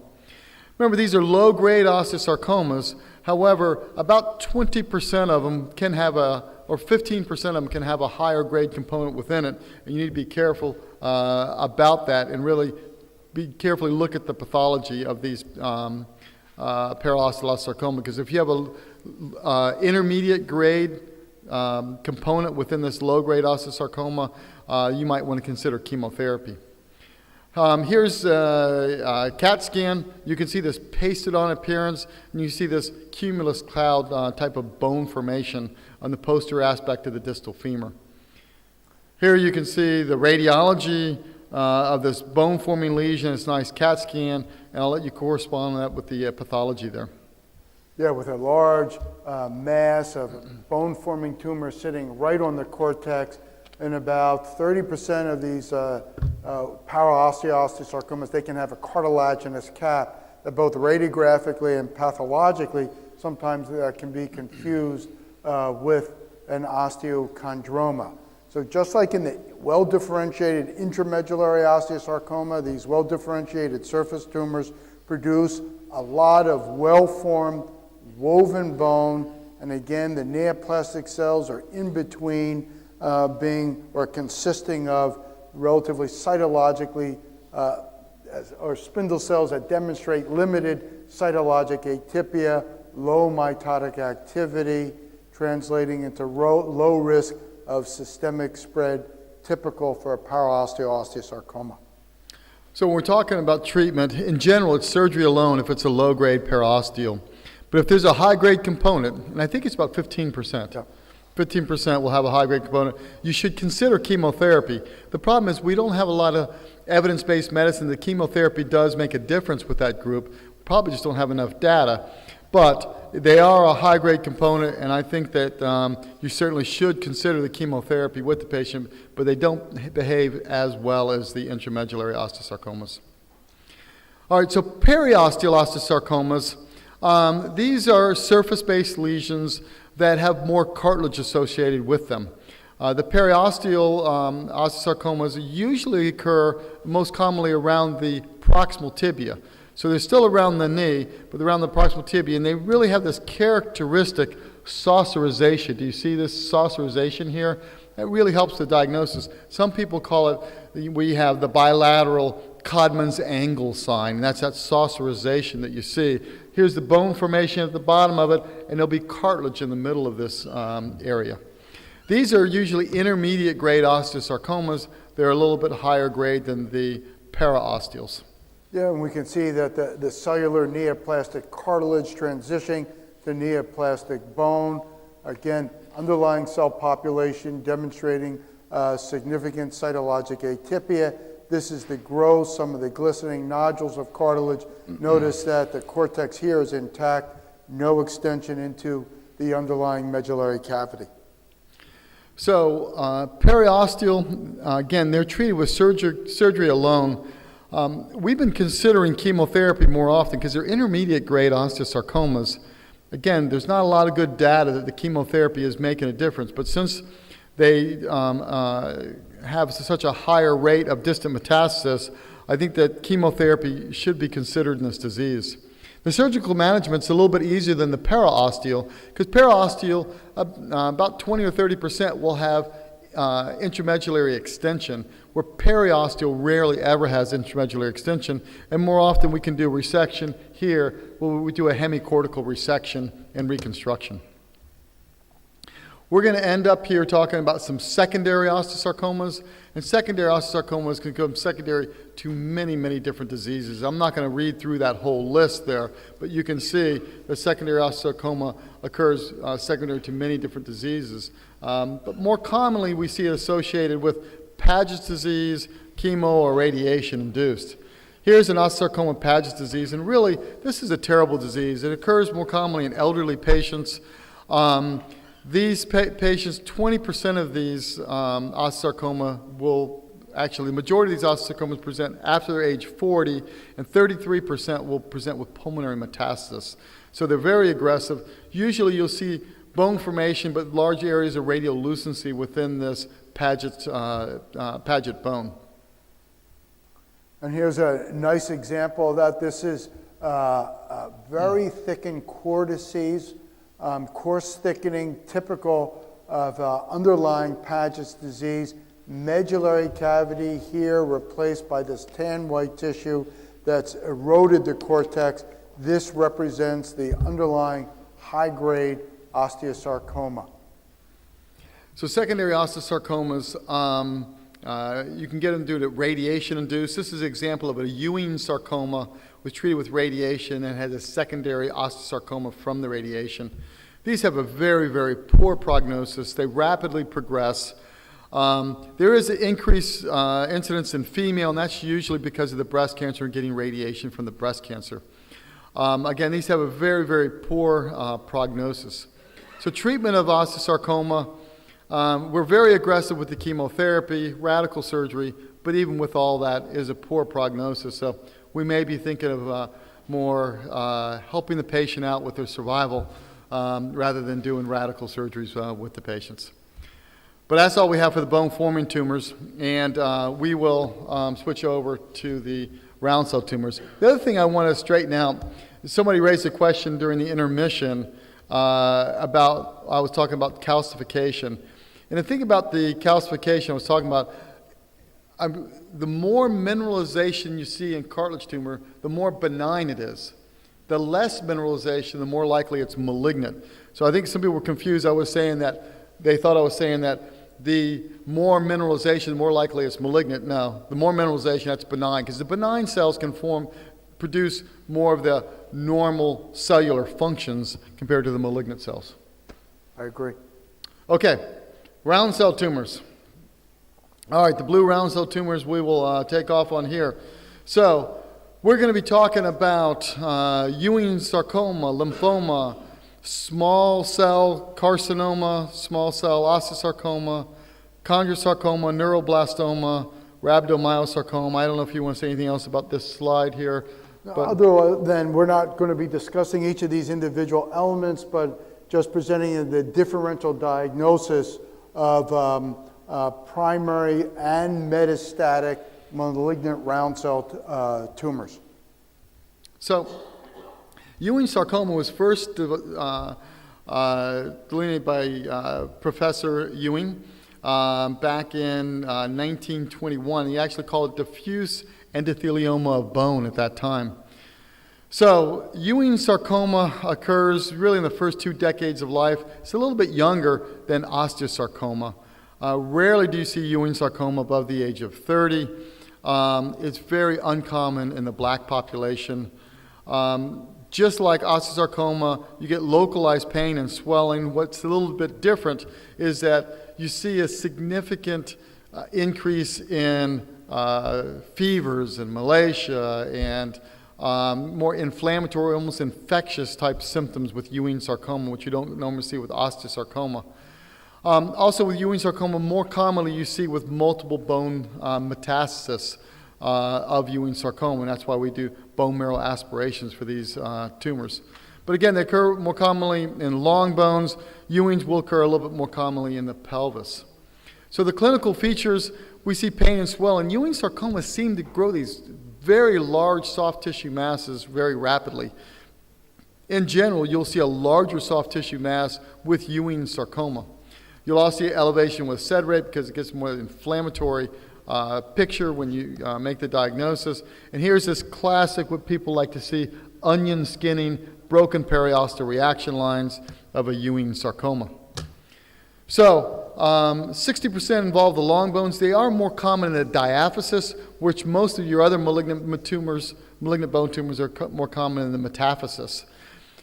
Remember, these are low-grade osteosarcomas. However, about 20% of them can have or 15% of them can have a higher grade component within it, and you need to be careful about that and really carefully look at the pathology of these paraosteal osteosarcoma, because if you have a intermediate grade component within this low-grade osteosarcoma, you might want to consider chemotherapy. Here's a CAT scan. You can see this pasted-on appearance, and you see this cumulus cloud type of bone formation on the posterior aspect of the distal femur. Here you can see the radiology of this bone-forming lesion. It's a nice CAT scan, and I'll let you correspond that with the pathology there. Yeah, with a large mass of bone-forming tumor sitting right on the cortex, and about 30% of these paraosteosarcomas, they can have a cartilaginous cap that both radiographically and pathologically sometimes can be confused with an osteochondroma. So just like in the well-differentiated intramedullary osteosarcoma, these well-differentiated surface tumors produce a lot of well-formed, woven bone, and again, the neoplastic cells are in between consisting of relatively cytologically or spindle cells that demonstrate limited cytologic atypia, low mitotic activity, translating into low risk of systemic spread, typical for a paraosteal osteosarcoma. So when we're talking about treatment, in general, it's surgery alone if it's a low-grade paraosteal. But if there's a high-grade component, and I think it's about 15%, Yeah. 15% will have a high-grade component, you should consider chemotherapy. The problem is we don't have a lot of evidence-based medicine. The chemotherapy does make a difference with that group. Probably just don't have enough data. But they are a high-grade component, and I think that you certainly should consider the chemotherapy with the patient, but they don't behave as well as the intramedullary osteosarcomas. All right, so periosteal osteosarcomas, these are surface-based lesions that have more cartilage associated with them. The periosteal osteosarcomas usually occur most commonly around the proximal tibia. So they're still around the knee, but around the proximal tibia, and they really have this characteristic saucerization. Do you see this saucerization here? That really helps the diagnosis. Some people call it, we have the bilateral Codman's angle sign, and that's that saucerization that you see. Here's the bone formation at the bottom of it, and there'll be cartilage in the middle of this area. These are usually intermediate grade osteosarcomas. They're a little bit higher grade than the paraosteals. Yeah, and we can see that the cellular neoplastic cartilage transitioning to neoplastic bone. Again, underlying cell population demonstrating significant cytologic atypia. This is the growth, some of the glistening nodules of cartilage. Notice that the cortex here is intact, no extension into the underlying medullary cavity. So periosteal, again, they're treated with surgery alone. We've been considering chemotherapy more often because they're intermediate grade osteosarcomas. Again, there's not a lot of good data that the chemotherapy is making a difference, but since they have such a higher rate of distant metastasis, I think that chemotherapy should be considered in this disease. The surgical management's a little bit easier than the paraosteal, because paraosteal, about 20 or 30% will have intramedullary extension, where periosteal rarely ever has intramedullary extension, and more often we can do resection here, where we do a hemicortical resection and reconstruction. We're going to end up here talking about some secondary osteosarcomas, and secondary osteosarcomas can become secondary to many, many different diseases. I'm not going to read through that whole list there, but you can see that secondary osteosarcoma occurs secondary to many different diseases. But more commonly, we see it associated with Paget's disease, chemo, or radiation induced. Here's an osteosarcoma of Paget's disease, and really, this is a terrible disease. It occurs more commonly in elderly patients. These patients, 20% of these osteosarcoma will actually, the majority of these osteosarcomas present after their age 40, and 33% will present with pulmonary metastasis. So they're very aggressive. Usually you'll see bone formation, but large areas of radiolucency within this Paget bone. And here's a nice example of that. This is very thickened cortices, coarse thickening, typical of underlying Paget's disease. Medullary cavity here replaced by this tan white tissue that's eroded the cortex. This represents the underlying high-grade osteosarcoma. So secondary osteosarcomas, you can get them due to radiation-induced. This is an example of a Ewing sarcoma, was treated with radiation and had a secondary osteosarcoma from the radiation. These have a very, very poor prognosis. They rapidly progress. There is an increased incidence in female, and that's usually because of the breast cancer and getting radiation from the breast cancer. Again, these have a very, very poor prognosis. So treatment of osteosarcoma, we're very aggressive with the chemotherapy, radical surgery, but even with all that is a poor prognosis. So we may be thinking of more helping the patient out with their survival rather than doing radical surgeries with the patients. But that's all we have for the bone-forming tumors, and we will switch over to the round cell tumors. The other thing I want to straighten out, somebody raised a question during the intermission about, I was talking about calcification. And the thing about the calcification I was talking about, the more mineralization you see in cartilage tumor, the more benign it is. The less mineralization, the more likely it's malignant. So I think some people were confused. I was saying that, they thought I was saying that the more mineralization, the more likely it's malignant. No, the more mineralization, that's benign, because the benign cells can produce more of the normal cellular functions compared to the malignant cells. I agree. Okay, round cell tumors. All right, the blue round cell tumors we will take off on here. So we're going to be talking about Ewing sarcoma, lymphoma, small cell carcinoma, small cell osteosarcoma, chondrosarcoma, neuroblastoma, rhabdomyosarcoma. I don't know if you want to say anything else about this slide here. Other than we're not going to be discussing each of these individual elements, but just presenting the differential diagnosis of primary and metastatic malignant round cell tumors. So Ewing sarcoma was first delineated by Professor Ewing back in 1921. He actually called it diffuse endothelioma of bone at that time. So Ewing sarcoma occurs really in the first 2 decades of life. It's a little bit younger than osteosarcoma. Rarely do you see Ewing sarcoma above the age of 30. It's very uncommon in the black population. Just like osteosarcoma, you get localized pain and swelling. What's a little bit different is that you see a significant increase in fevers and malacia and more inflammatory, almost infectious type symptoms with Ewing sarcoma, which you don't normally see with osteosarcoma. Also with Ewing sarcoma, more commonly you see with multiple bone metastasis of Ewing sarcoma, and that's why we do bone marrow aspirations for these tumors. But again, they occur more commonly in long bones. Ewing's will occur a little bit more commonly in the pelvis. So the clinical features, we see pain and swelling. Ewing sarcoma seem to grow these very large soft tissue masses very rapidly. In general, you'll see a larger soft tissue mass with Ewing sarcoma. You'll also see elevation with sed rate because it gets more inflammatory picture when you make the diagnosis. And here's this classic, what people like to see, onion skinning, broken periosteal reaction lines of a Ewing sarcoma. So 60% involve the long bones. They are more common in the diaphysis, which most of your other malignant bone tumors are more common in the metaphysis.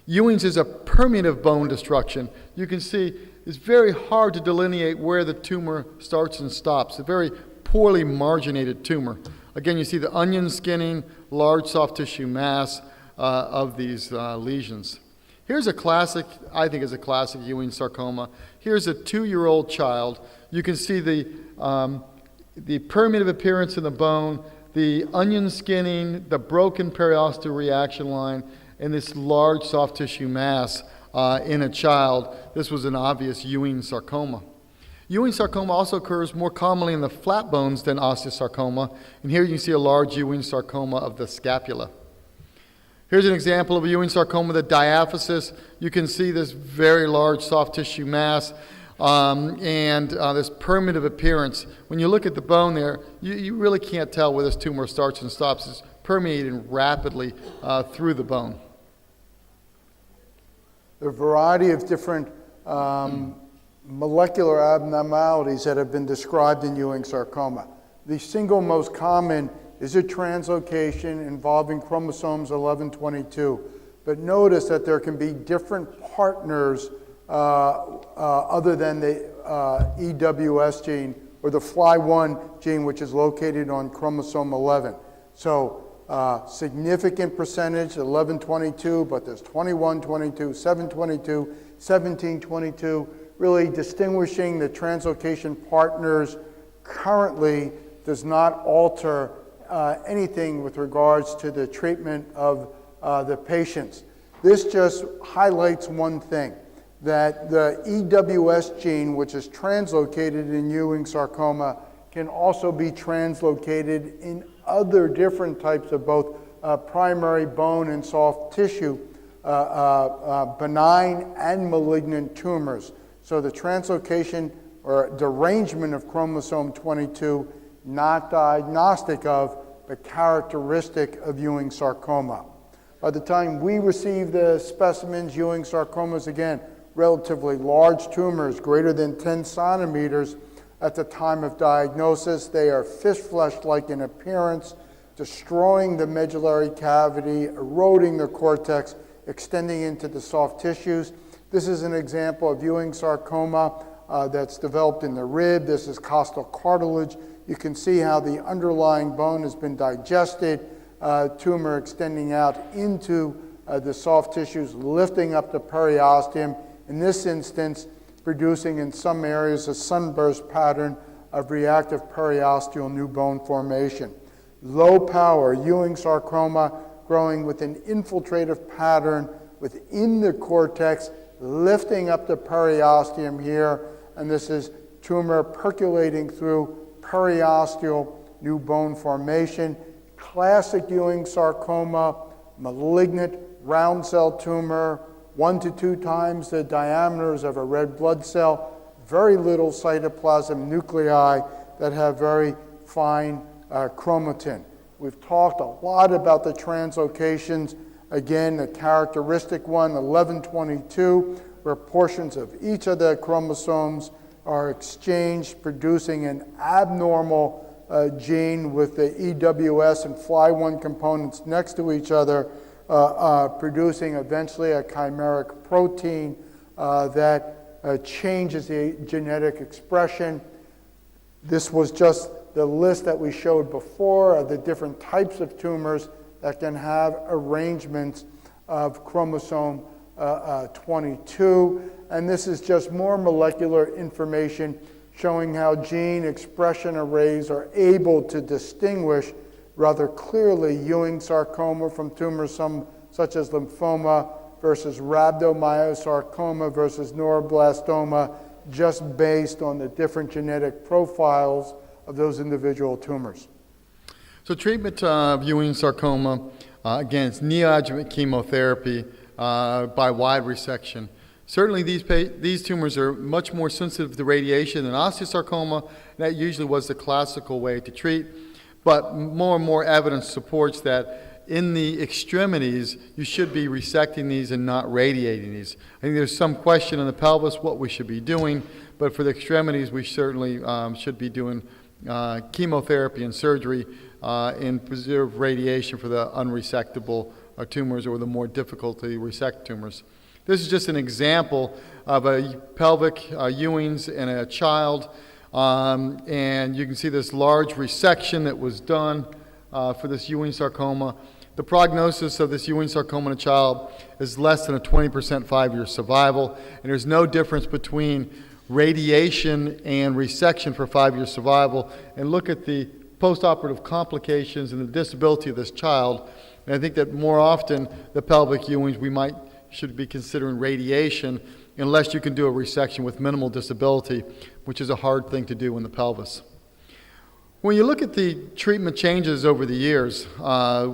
Ewing's is a permeative bone destruction. You can see it's very hard to delineate where the tumor starts and stops. A very poorly marginated tumor. Again, you see the onion skinning, large soft tissue mass of these lesions. Here's a classic, I think is a classic Ewing sarcoma. Here's a 2-year-old child. You can see the permeative appearance in the bone, the onion skinning, the broken periosteal reaction line, and this large soft tissue mass in a child. This was an obvious Ewing sarcoma. Ewing sarcoma also occurs more commonly in the flat bones than osteosarcoma, and here you can see a large Ewing sarcoma of the scapula. Here's an example of a Ewing sarcoma, the diaphysis. You can see this very large soft tissue mass and this permeative appearance. When you look at the bone there, you really can't tell where this tumor starts and stops. It's permeating rapidly through the bone. There are a variety of different molecular abnormalities that have been described in Ewing sarcoma. The single most common is a translocation involving chromosomes 1122. But notice that there can be different partners other than the EWS gene or the FLY1 gene, which is located on chromosome 11. So significant percentage, 1122, but there's 2122, 722, 1722, really distinguishing the translocation partners currently does not alter anything with regards to the treatment of the patients. This just highlights one thing, that the EWS gene, which is translocated in Ewing sarcoma, can also be translocated in other different types of both primary bone and soft tissue, benign and malignant tumors. So the translocation or derangement of chromosome 22, not diagnostic of, but characteristic of Ewing sarcoma. By the time we receive the specimens, Ewing sarcomas, again, relatively large tumors, greater than 10 centimeters at the time of diagnosis. They are fish flesh-like in appearance, destroying the medullary cavity, eroding the cortex, extending into the soft tissues. This is an example of Ewing sarcoma that's developed in the rib. This is costal cartilage. You can see how the underlying bone has been digested, tumor extending out into the soft tissues, lifting up the periosteum, in this instance, producing in some areas a sunburst pattern of reactive periosteal new bone formation. Low power Ewing sarcoma growing with an infiltrative pattern within the cortex, lifting up the periosteum here, and this is tumor percolating through periosteal new bone formation. Classic Ewing sarcoma malignant round cell tumor, 1 to 2 times the diameters of a red blood cell, very little cytoplasm nuclei that have very fine chromatin. We've talked a lot about the translocations. Again, the characteristic one, 1122, where portions of each of the chromosomes are exchanged, producing an abnormal gene with the EWS and FLY1 components next to each other, producing eventually a chimeric protein that changes the genetic expression. This was just the list that we showed before of the different types of tumors that can have arrangements of chromosome 22. And this is just more molecular information showing how gene expression arrays are able to distinguish rather clearly Ewing sarcoma from tumors such as lymphoma versus rhabdomyosarcoma versus neuroblastoma, just based on the different genetic profiles of those individual tumors. So treatment of Ewing sarcoma, again, it's neoadjuvant chemotherapy by wide resection. Certainly these tumors are much more sensitive to radiation than osteosarcoma. That usually was the classical way to treat. But more and more evidence supports that in the extremities, you should be resecting these and not radiating these. I think there's some question in the pelvis what we should be doing, but for the extremities, we certainly should be doing chemotherapy and surgery and preserve radiation for the unresectable tumors or the more difficult to resect tumors. This is just an example of a pelvic Ewing's in a child, and you can see this large resection that was done for this Ewing sarcoma. The prognosis of this Ewing sarcoma in a child is less than a 20% 5-year survival, and there's no difference between radiation and resection for 5-year survival. And look at the postoperative complications and the disability of this child. And I think that more often the pelvic Ewings should be considering radiation unless you can do a resection with minimal disability, which is a hard thing to do in the pelvis. When you look at the treatment changes over the years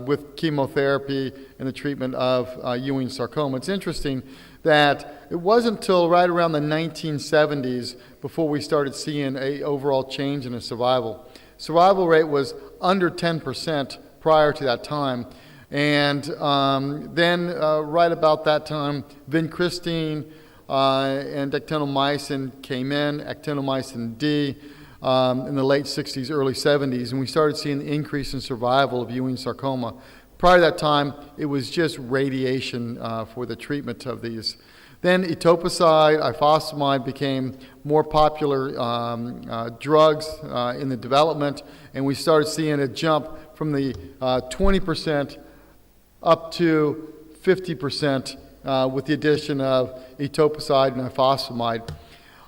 with chemotherapy and the treatment of Ewing sarcoma, it's interesting that it wasn't until right around the 1970s before we started seeing an overall change in the survival. Survival rate was under 10% prior to that time. And then right about that time, vincristine and actinomycin came in, actinomycin D, in the late 60s, early 70s, and we started seeing the increase in survival of Ewing sarcoma. Prior to that time, it was just radiation for the treatment of these. Then etoposide, ifosfamide became more popular drugs in the development, and we started seeing a jump from the 20% up to 50% with the addition of etoposide and ifosfamide.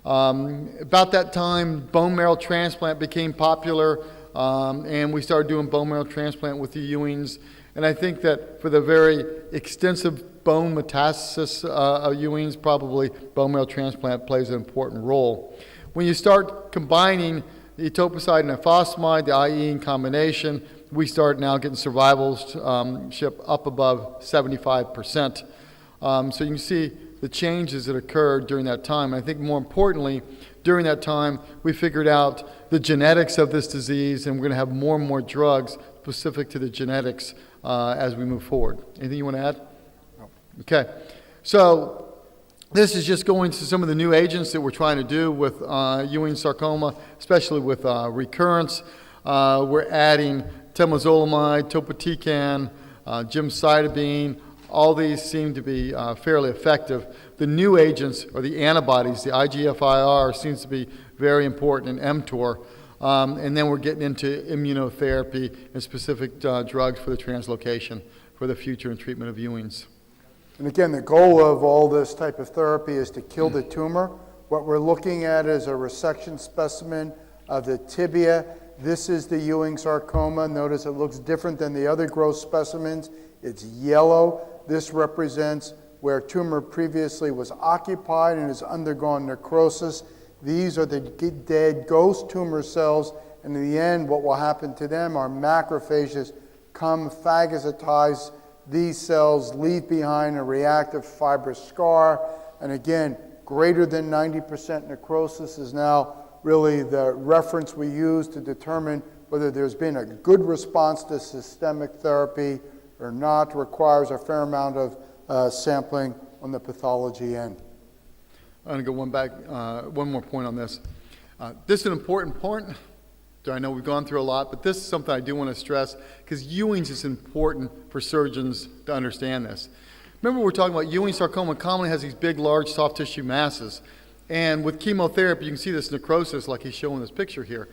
About that time, bone marrow transplant became popular, and we started doing bone marrow transplant with the Ewings. And I think that for the very extensive bone metastasis of Ewings, probably bone marrow transplant plays an important role. When you start combining the etoposide and ifosfamide, the IE in combination, we start now getting survivalship up above 75%. So you can see the changes that occurred during that time. I think more importantly, during that time, we figured out the genetics of this disease, and we're going to have more and more drugs specific to the genetics as we move forward. Anything you want to add? No. Okay. So this is just going to some of the new agents that we're trying to do with Ewing sarcoma, especially with recurrence. We're adding temozolomide, topotecan, gemcitabine. All these seem to be fairly effective. The new agents, or the antibodies, the IGF-IR, seems to be very important in mTOR. And then we're getting into immunotherapy and specific drugs for the translocation for the future and treatment of Ewings. And again, the goal of all this type of therapy is to kill the tumor. What we're looking at is a resection specimen of the tibia. This is the Ewing sarcoma. Notice it looks different than the other gross specimens. It's yellow. This represents where tumor previously was occupied and has undergone necrosis. These are the dead ghost tumor cells, and in the end, what will happen to them are macrophages come phagocytize these cells leave behind a reactive fibrous scar. And again, greater than 90% necrosis is now really the reference we use to determine whether there's been a good response to systemic therapy or not. Requires a fair amount of sampling on the pathology end. I'm going to go one more point on this. This is an important point. I know we've gone through a lot, but this is something I do want to stress because Ewing's is important for surgeons to understand this. Remember, we're talking about Ewing sarcoma commonly has these big, large soft tissue masses. And with chemotherapy, you can see this necrosis like he's showing this picture here.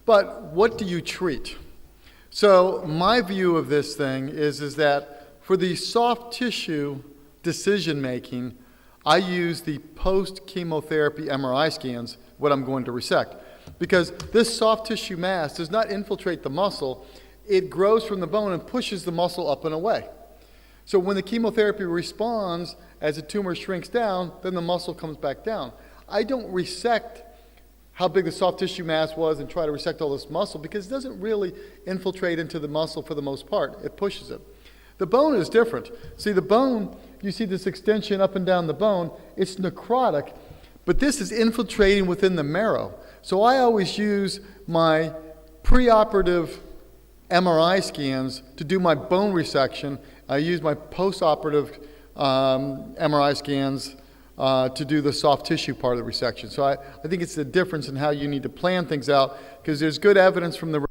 But what do you treat? So my view of this thing is that for the soft tissue decision making, I use the post-chemotherapy MRI scans, what I'm going to resect. Because this soft tissue mass does not infiltrate the muscle, it grows from the bone and pushes the muscle up and away. So when the chemotherapy responds, as the tumor shrinks down, then the muscle comes back down. I don't resect how big the soft tissue mass was and try to resect all this muscle because it doesn't really infiltrate into the muscle for the most part. It pushes it. The bone is different. See, the bone, you see this extension up and down the bone, it's necrotic, but this is infiltrating within the marrow. So I always use my preoperative MRI scans to do my bone resection. I use my postoperative MRI scans to do the soft tissue part of the resection. So I think it's the difference in how you need to plan things out because there's good evidence from the